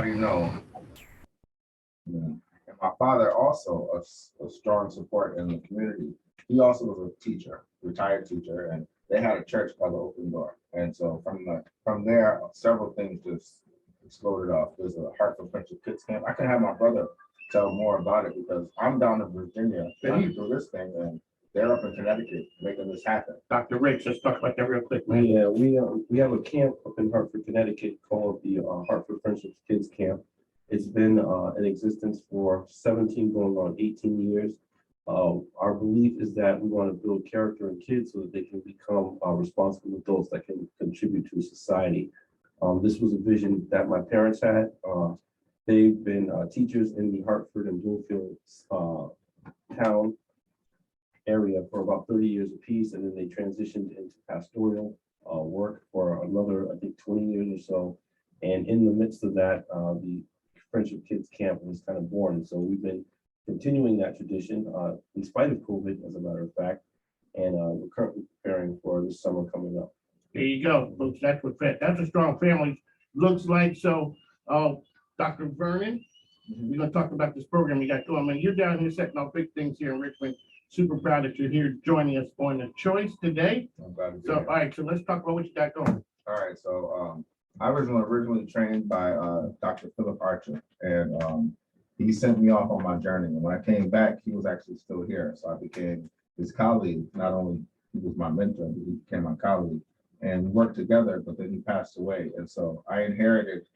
already know, and my father also a strong support in the community. He also was a teacher, retired teacher, and they had a church called the Open Door. And so from there, several things just exploded off. There's a Hartford Friendship Kids Camp. I can have my brother tell more about it because I'm down in Virginia trying to do this thing, and they're up in Connecticut making this happen. Dr. Rich, let's talk about that real quick, man. Yeah, we have a camp up in Hartford, Connecticut called the Hartford Friendship Kids Camp. It's been in existence for 17 going on 18 years. Our belief is that we want to build character in kids so that they can become responsible adults that can contribute to society. This was a vision that my parents had. They've been teachers in the Hartford and Bloomfield town area for about 30 years apiece, and then they transitioned into pastoral work for another, I think, 20 years or so. And in the midst of that, the Friendship Kids Camp was kind of born. And so we've been continuing that tradition in spite of COVID, as a matter of fact, and we're currently preparing for this summer coming up. There you go, folks. That's a strong family looks like. So, Dr. Vernon, we're gonna talk about this program you got going. I mean, you're down here setting off big things here in Richmond. Super proud that you're here joining us on The Choice today. I'm glad to be So, here. all right, so let's talk about what you got going. All right, so I was originally trained by Dr. Philip Archer, and he sent me off on my journey. And when I came back, he was actually still here. So I became his colleague. Not only he was my mentor, but he became my colleague. And we worked together, but then he passed away. And so I inherited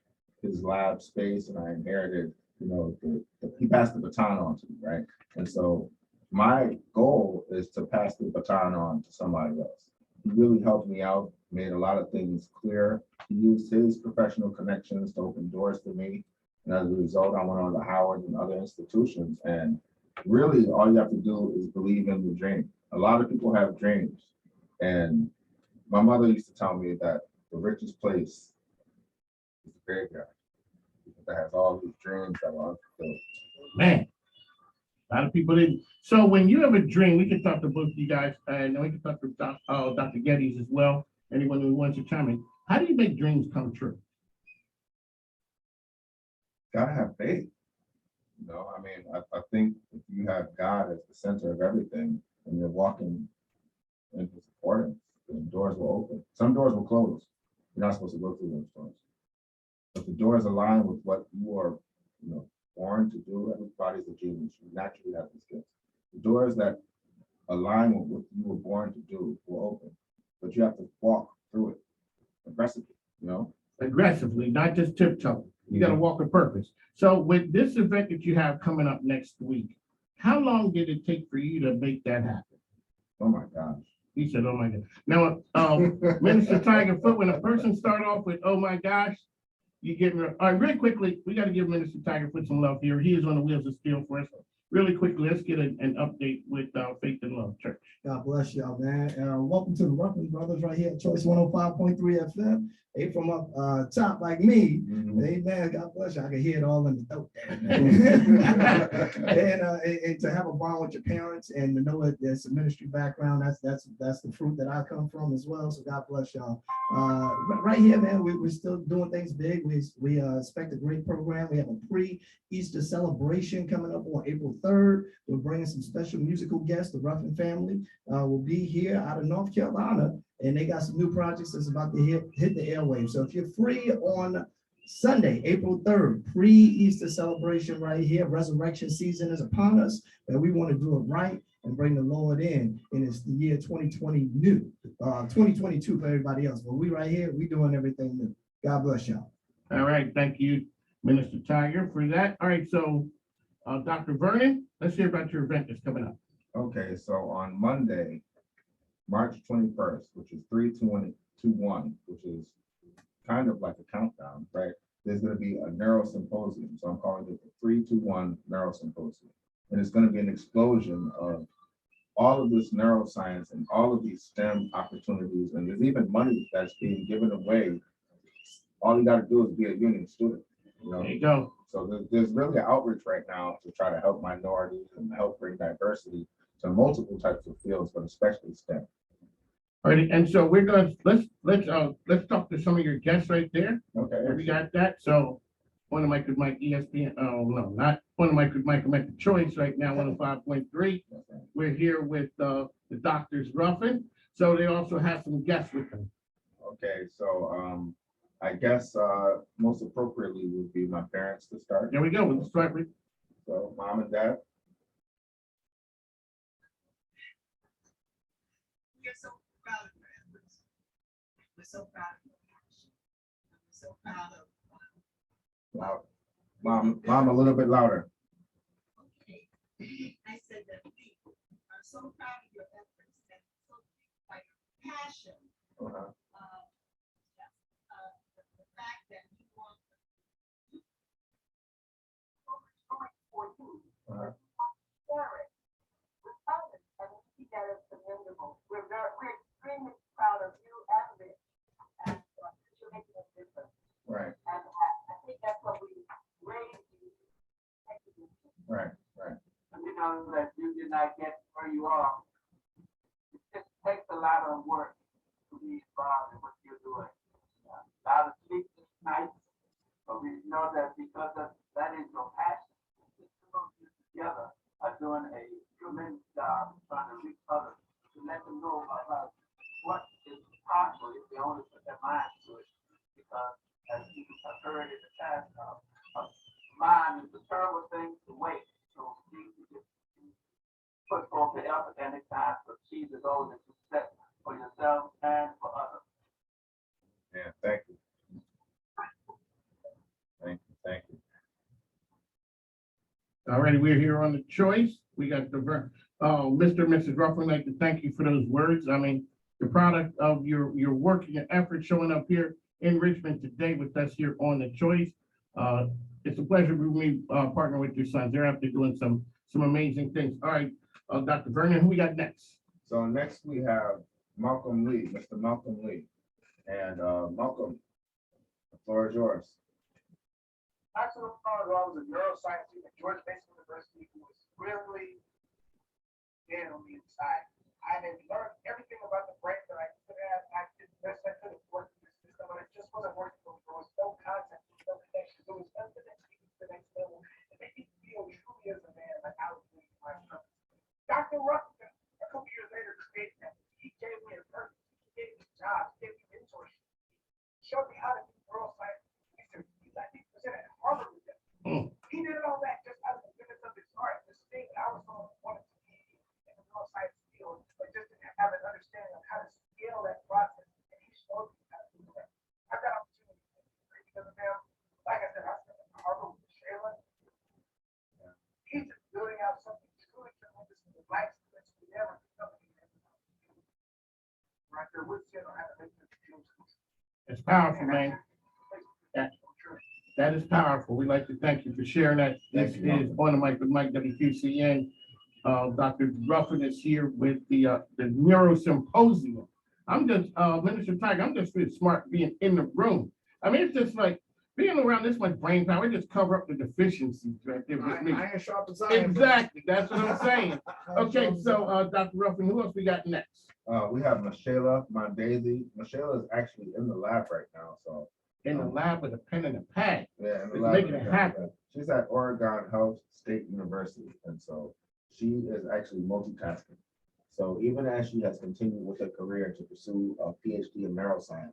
his lab space, and I inherited, he passed the baton on to me, right? And so my goal is to pass the baton on to somebody else. He really helped me out, made a lot of things clear. He used his professional connections to open doors for me. And as a result, I went on to Howard and other institutions. And really, all you have to do is believe in the dream. A lot of people have dreams. And my mother used to tell me that the richest place is the graveyard, because it has all these dreams that are unfulfilled. Man, a lot of people didn't. So when you have a dream, we can talk to both of you guys, and we can talk to Dr. Geddes as well. Anyone who wants to chime in. How do you make dreams come true? Gotta have faith. I think if you have God as the center of everything and you're walking in his accordance, the doors will open. Some doors will close. You're not supposed to go through those doors. If the doors align with what you are, born to do, everybody's a genius. You naturally have these gifts. The doors that align with what you were born to do will open, but you have to walk through it aggressively, Aggressively, not just tiptoe. You got to walk with purpose. So with this event that you have coming up next week, how long did it take for you to make that happen? Oh my gosh. He said, oh my God. Now, Minister Tiger Foot, when a person start off with, oh my gosh, you get, all right, really quickly, we got to give Minister Tiger Foot some love here. He is on the wheels of steel for us. Really quickly, let's get an update with Faith and Love Church. God bless y'all, man. Welcome to the Ruffin brothers right here at Choice 105.3 FM. They from up top like me. Amen. God bless you. I can hear it all in the throat. and to have a bond with your parents and to know that there's a ministry background, that's the fruit that I come from as well. So God bless y'all. Right here, man, we're still doing things big. We expect a great program. We have a pre-Easter celebration coming up on April 3rd. We're bringing some special musical guests. The Ruffin family will be here out of North Carolina, and they got some new projects that's about to hit the airwaves. So if you're free on Sunday, April 3rd, pre-Easter celebration right here, resurrection season is upon us, and we want to do it right and bring the Lord in. And it's the year 2020 new, 2022 for everybody else. But we right here, we doing everything new. God bless y'all. All right, thank you, Minister Tiger, for that. All right, so Dr. Vernon, let's hear about your event that's coming up. Okay, so on Monday, March 21st, which is 3/2/1, which is kind of like a countdown, right? There's going to be a neuro symposium. So I'm calling it the 3/2/1 neuro symposium. And it's going to be an explosion of all of this neuroscience and all of these STEM opportunities. And there's even money that's being given away. All you got to do is be a union student. There you go. So there's really an outreach right now to try to help minorities and help bring diversity to multiple types of fields, but especially STEM. All right, and so we're going to let's talk to some of your guests right there. Okay. We got that. So On the mic with Mike ESPN, oh, no, not on the mic with Mike, I'm at the Choice right now, 105.3. We're here with the doctors Ruffin, so they also have some guests with them. Okay, so I guess most appropriately would be my parents to start. There we go, we'll start with, So mom and dad. We're so proud of your efforts. We're so proud of your passion. We're so proud of, Loud. Mom, a little bit louder. okay. I said that we are so proud of your efforts and so by your passion, Uh-huh. the fact that you want for you. Uh-huh. Share it with others and see that it's commendable. We're extremely proud of you and Rich and you're making a difference. Right, And I think that's what we raised you. right. You know, that you did not get where you are. It just takes a lot of work to be involved in what you're doing. A lot of sleepless nights, but we know that because of that is your passion. The two of you together are doing a tremendous job trying to reach others, to let them know about what is possible if they only put their mind to it. Because as you have heard in the past, mind is a terrible thing to wait. So you just put forth the effort and it's time to achieve the goals that you set for yourself and for others. Yeah, thank you. Thank you. already, we're here on the Choice. We got the, Mr. and Mrs. Ruffin, I'd like to thank you for those words. I mean, the product of your work and your effort showing up here in Richmond today with us here on the Choice. It's a pleasure for me partner with your sons. They're out there doing some amazing things. All right, Dr. Vernon, who we got next? So next we have Malcolm Lee, Mr. Malcolm Lee. And Malcolm, the floor is yours. Actually, I was a neuroscience student at Georgia Mason University who was really dead on the inside. I had learned everything about the brain that I could have. I did the best I could have worked in the system, but it just wasn't working for me. There was no concept, no connection. There was nothing that took me to the next level. It made me feel truly as a man, like I was doing myself. Dr. Ruffin, a couple years later, created that. He gave me a purpose. He gave me jobs. He gave me mentorship. He showed me how to do neuroscience. I think presented at Harvard with them. He did all that just out of the goodness of his heart. This thing that I was wanted to be in the neuroscience field, but just didn't have an understanding of how to scale that process. And he showed me how to do that. I've got opportunities because of him. Like I said, I spent at Harvard with Shayla. He's just building out something truly tremendous in the black students who never become right there with you on how to make this change. It's powerful, man. That is powerful. We'd like to thank you for sharing that. This Thank you, is On the Mic with Mike, WQCN. Dr. Ruffin is here with the Neuro Symposium. I'm just, Minister Tiger, I'm just really smart being in the room. I mean, it's just like being around this much brain power, it just cover up the deficiencies right there with me. Iron sharpens iron. Exactly, that's what I'm saying. Okay, so Dr. Ruffin, who else we got next? We have Michela Mondesi. Michela is actually in the lab right now, so. In the lab with a pen and a pad. Yeah, in the It's lab. making it happen. She's at Oregon Health State University, and so she is actually multitasking. So even as she has continued with her career to pursue a PhD in neuroscience,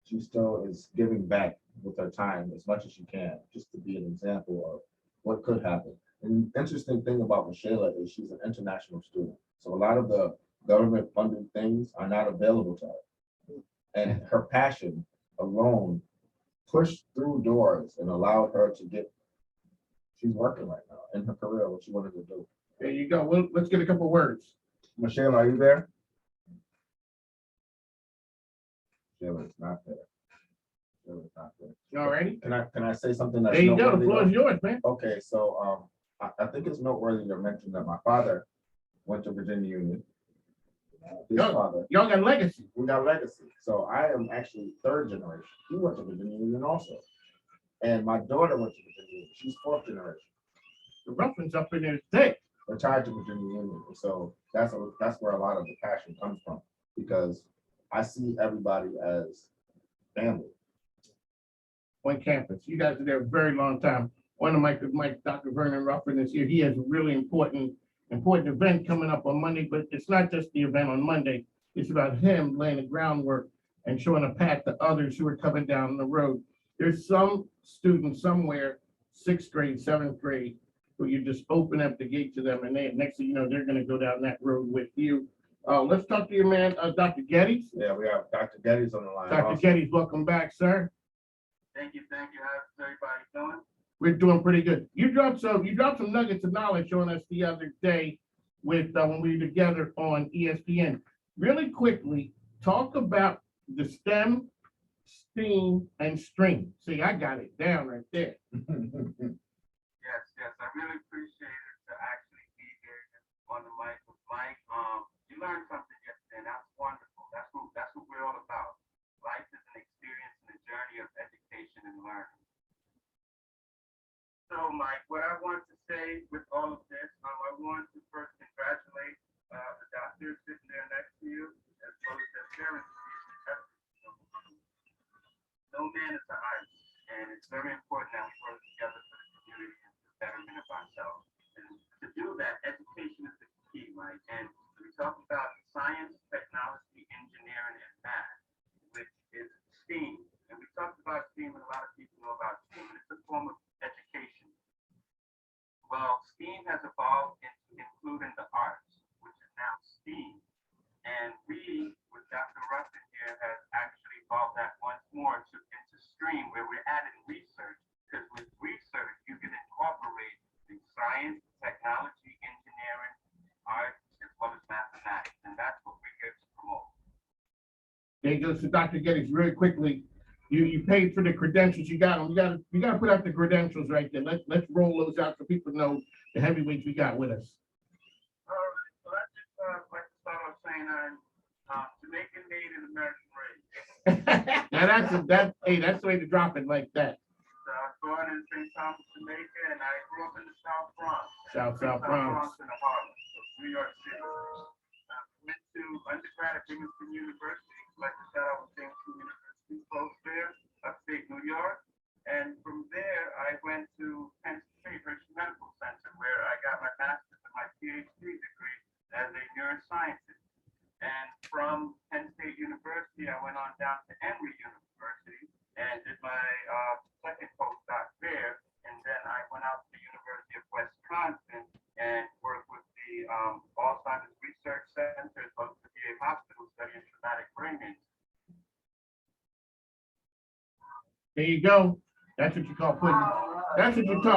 she still is giving back with her time as much as she can, just to be an example of what could happen. And the interesting thing about Michela is she's an international student. So a lot of the government funded things are not available to her. And her passion alone pushed through doors and allowed her to get, she's working right now in her career, what she wanted to do. There you go. Well, let's get a couple words. Michelle, are you there? Michelle is not there. Michelle is not there. All righty. Can I say something that's There you go. The noteworthy, floor is though? yours, man. Okay, so I think it's noteworthy to mention that my father went to Virginia Union. His Yo. father, Y'all got legacy. we got legacy. So I am actually third generation. He went to Virginia Union also. And my daughter went to Virginia Union. She's fourth generation. The Ruffin's up in there today. Retired to Virginia Union. And so that's where a lot of the passion comes from, because I see everybody as family. on campus. You guys are there a very long time. One of my Dr. Vernon Ruffin is here. He has a really important event coming up on Monday, but it's not just the event on Monday. It's about him laying the groundwork and showing a path to others who are coming down the road. There's some students somewhere, 6th grade, 7th grade, where you just open up the gate to them, and next thing you know, they're gonna go down that road with you. Let's talk to your man, Dr. Geddes. Yeah, we have Dr. Geddes on the line. Dr. also. Geddes, welcome back, sir. Thank you. How's everybody doing? We're doing pretty good. You dropped some nuggets of knowledge on us the other day with when we were together on ESPN. Really quickly, talk about the STEM, STEAM, and STREAM. See, I got it down right there. Yes. I really appreciate it to actually be here on the mic with Mike. You learned something yesterday, and that's wonderful. That's what we're all about. Life is an experience and a journey of education and learning. So, Mike, what I want to say with all of this, I want to first congratulate the doctors sitting there next to you, as well as their parents. No man is an island, and it's very important that we work together for the community and the betterment of ourselves. And to do that, education is the key, right? And we talk about science, technology, engineering, and math, which is STEAM. And we talked about STEAM, and a lot of people know about STEAM, and it's a form of education. Well, STEAM has evolved into including the arts, which is now STEAM. And we, with Dr. Ruffin here, has actually evolved that once more into STREAM, where we're adding research, because with research, you can incorporate the science, technology, engineering, art, as well as mathematics. And that's what we're here to promote. There goes to Dr. Geddes really quickly. You paid for the credentials. You got them. You got to put out the credentials right there. Let's roll those out so people know the heavyweights we got with us. All right, so I just like to start off saying I'm Jamaican made and American raised. Now that's the way to drop it like that. So I was born in St. Thomas, Jamaica, and I grew up in the South Bronx. South Bronx. In the Harlem, New York City. Went to undergrad at Binghamton University. Like to shout out to Binghamton University, close there, upstate New York. And from there, I went to Penn State Medical Center, where I got my master's and my PhD degree as a neuroscientist. And from Penn State University, I went on down to Emory University and did my second postdoc there. And then I went out to the University of Wisconsin and worked with the Alzheimer's Research Center, as well as the VA Hospital studying traumatic brain injury. There you go. That's what you call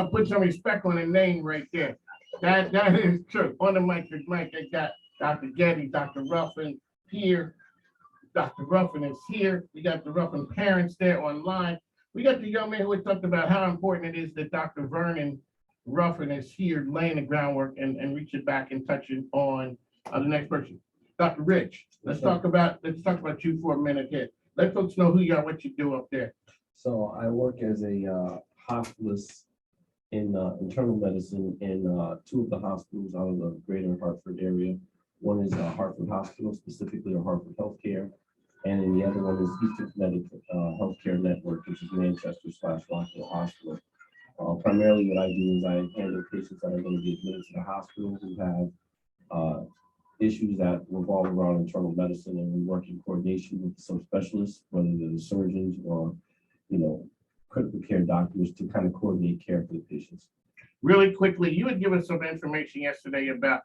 putting some respect on a name right there. That is true. On the mic, I got Dr. Geddes, Dr. Ruffin here. Dr. Ruffin is here. We got the Ruffin parents there online. We got the young man who talked about how important it is that Dr. Vernon Ruffin is here laying the groundwork and reaching back and touching on the next person. Dr. Rich, let's talk about you for a minute here. Let folks know who you are, what you do up there. So I work as a hospitalist in internal medicine in two of the hospitals out of the greater Hartford area. One is Hartford Hospital, specifically or Hartford Healthcare, and then the other one is Eastern Connecticut Healthcare Network, which is Manchester/Rockville Hospital. Primarily what I do is I handle patients that are going to be admitted to the hospital who have issues that revolve around internal medicine, and we work in coordination with some specialists, whether they're the surgeons or critical care doctors, to kind of coordinate care for the patients. Really quickly, you had given some information yesterday about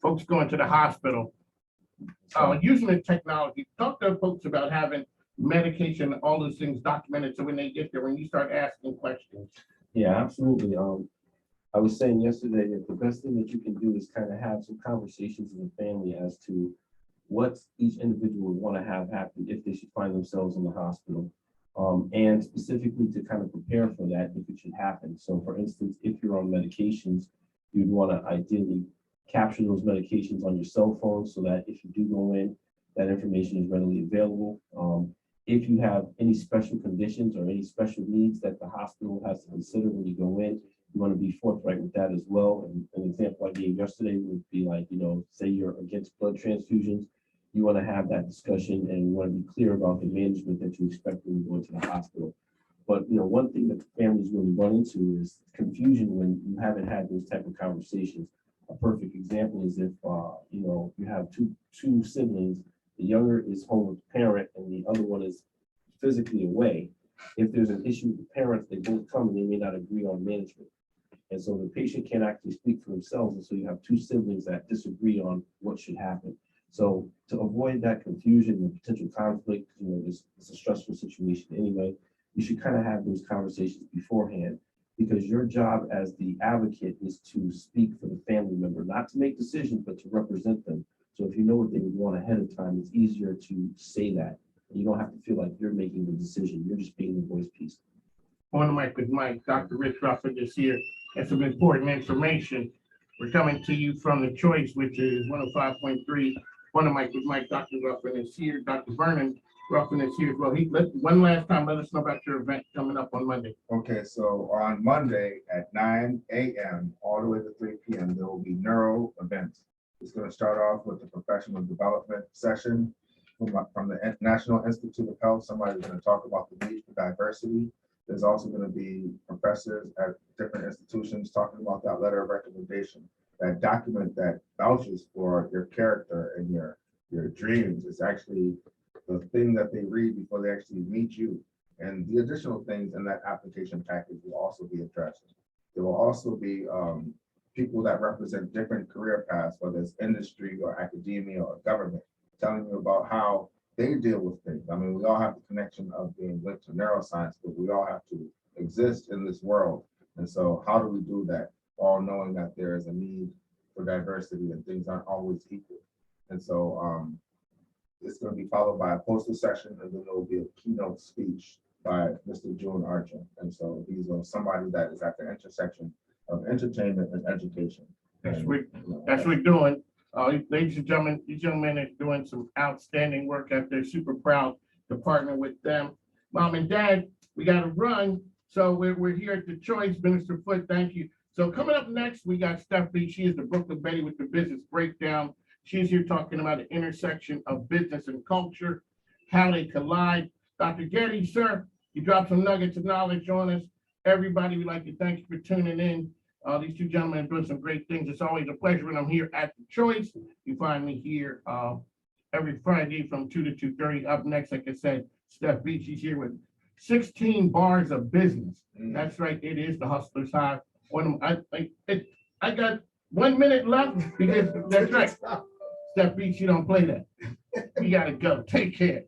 folks going to the hospital, using the technology. Talk to folks about having medication, all those things documented, so when they get there, when you start asking questions. Yeah, absolutely. I was saying yesterday that the best thing that you can do is kind of have some conversations with the family as to what each individual would want to have happen if they should find themselves in the hospital. And specifically to kind of prepare for that if it should happen. So for instance, if you're on medications, you'd want to ideally capture those medications on your cell phone so that if you do go in, that information is readily available. If you have any special conditions or any special needs that the hospital has to consider when you go in, you want to be forthright with that as well. And an example I gave yesterday would be like, say you're against blood transfusions, you want to have that discussion and you want to be clear about the management that you expect when you go into the hospital. But, you know, one thing that families really run into is confusion when you haven't had those type of conversations. A perfect example is if, you know, you have two siblings, the younger is home with the parent and the other one is physically away. If there's an issue with the parents, they both come and they may not agree on management. And so the patient can't actually speak for themselves. And so you have two siblings that disagree on what should happen. So to avoid that confusion and potential conflict, you know, it's a stressful situation anyway. You should kind of have those conversations beforehand, because your job as the advocate is to speak for the family member, not to make decisions, but to represent them. So if you know what they would want ahead of time, it's easier to say that. You don't have to feel like you're making the decision. You're just being the voice piece. On the mic with Mike, Dr. Rich Ruffin is here. And some important information. We're coming to you from The Choice, which is 105.3. On the mic with Mike, Dr. Ruffin is here. Dr. Vernon Ruffin is here as well. One last time, let us know about your event coming up on Monday. Okay, so on Monday at 9 a.m. all the way to 3 p.m., there will be neuro events. It's going to start off with the professional development session from the National Institute of Health. Somebody's going to talk about the need for diversity. There's also going to be professors at different institutions talking about that letter of recommendation, that document that vouches for your character and your dreams. It's actually the thing that they read before they actually meet you. And the additional things in that application package will also be addressed. There will also be people that represent different career paths, whether it's industry or academia or government, telling you about how they deal with things. I mean, we all have the connection of being linked to neuroscience, but we all have to exist in this world. And so how do we do that? All knowing that there is a need for diversity and things aren't always equal. And so it's going to be followed by a poster session, and then there will be a keynote speech by Mr. June Archer. And so he's somebody that is at the intersection of entertainment and education. That's what we're doing. Ladies and gentlemen, these young men are doing some outstanding work out there. Super proud to partner with them. Mom and Dad, we got to run. So we're here at The Choice. Minister Foote, thank you. So coming up next, we got Steph B. She is the Brooklyn Betty with the business breakdown. She's here talking about the intersection of business and culture, how they collide. Dr. Getty, sir, you dropped some nuggets of knowledge on us. Everybody, we'd like to thank you for tuning in. These two gentlemen are doing some great things. It's always a pleasure when I'm here at The Choice. You find me here every Friday from 2 to 2:30. Up next, like I said, Steph Beachy's here with 16 bars of business. That's right. It is the Hustler's Hive. I got 1 minute left because that's right. Steph Beach, you don't play that. We got to go. Take care.